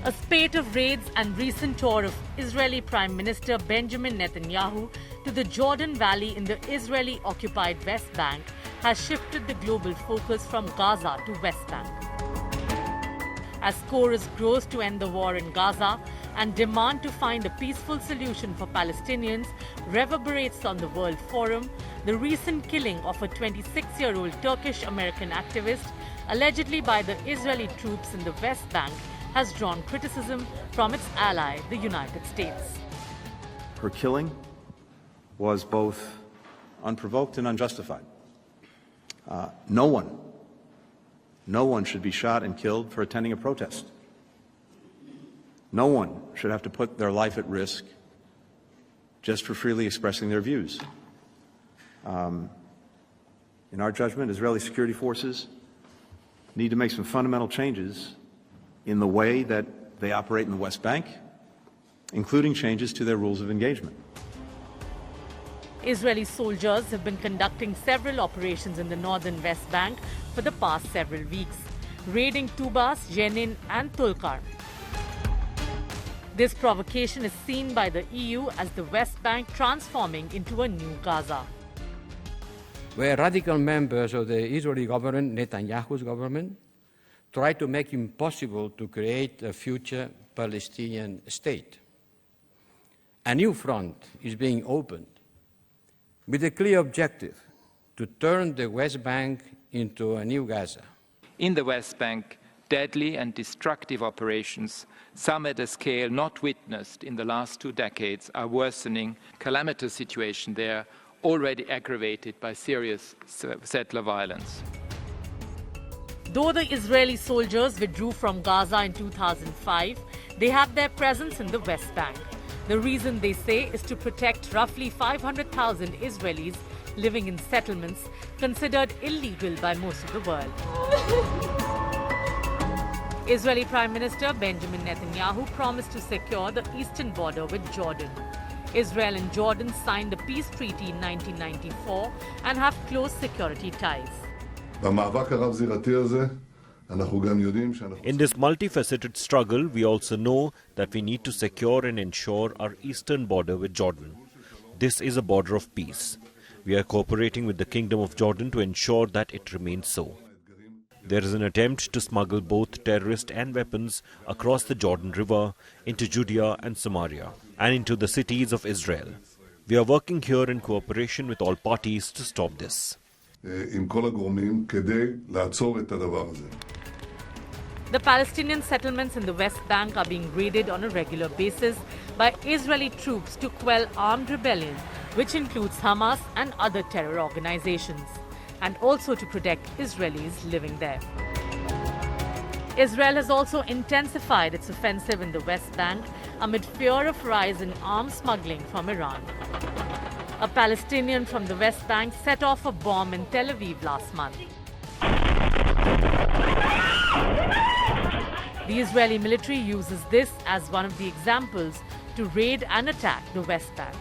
A spate of raids and recent tour of Israeli Prime Minister Benjamin Netanyahu to the Jordan Valley in the Israeli-occupied West Bank has shifted the global focus from Gaza to West Bank. As chorus grows to end the war in Gaza and demand to find a peaceful solution for Palestinians reverberates on the World Forum, the recent killing of a 26-year-old Turkish-American activist, allegedly by the Israeli troops in the West Bank, has drawn criticism from its ally, the United States. Her killing was both unprovoked and unjustified. No one should be shot and killed for attending a protest. No one should have to put their life at risk just for freely expressing their views. In our judgment, Israeli security forces need to make some fundamental changes in the way that they operate in the West Bank, including changes to their rules of engagement. Israeli soldiers have been conducting several operations in the northern West Bank for the past several weeks, raiding Tubas, Jenin and Tulkar. This provocation is seen by the EU as the West Bank transforming into a new Gaza. Where radical members of the Israeli government, Netanyahu's government, try to make it impossible to create a future Palestinian state. A new front is being opened with a clear objective to turn the West Bank into a new Gaza. In the West Bank, deadly and destructive operations, some at a scale not witnessed in the last 2 decades, are worsening calamitous situation there, already aggravated by serious settler violence. Though the Israeli soldiers withdrew from Gaza in 2005, they have their presence in the West Bank. The reason, they say, is to protect roughly 500,000 Israelis living in settlements considered illegal by most of the world. Israeli Prime Minister Benjamin Netanyahu promised to secure the eastern border with Jordan. Israel and Jordan signed the peace treaty in 1994 and have close security ties. In this multifaceted struggle, we also know that we need to secure and ensure our eastern border with Jordan. This is a border of peace. We are cooperating with the Kingdom of Jordan to ensure that it remains so. There is an attempt to smuggle both terrorists and weapons across the Jordan River into Judea and Samaria and into the cities of Israel. We are working here in cooperation with all parties to stop this. עם כל הגורמים כדי לעצור את הדבר הזה. The Palestinian settlements in the West Bank are being raided on a regular basis by Israeli troops to quell armed rebellion, which includes Hamas and other terror organizations, and also to protect Israelis living there. Israel has also intensified its offensive in the West Bank amid fear of rise in arms smuggling from Iran. A Palestinian from the West Bank set off a bomb in Tel Aviv last month. The Israeli military uses this as one of the examples to raid and attack the West Bank.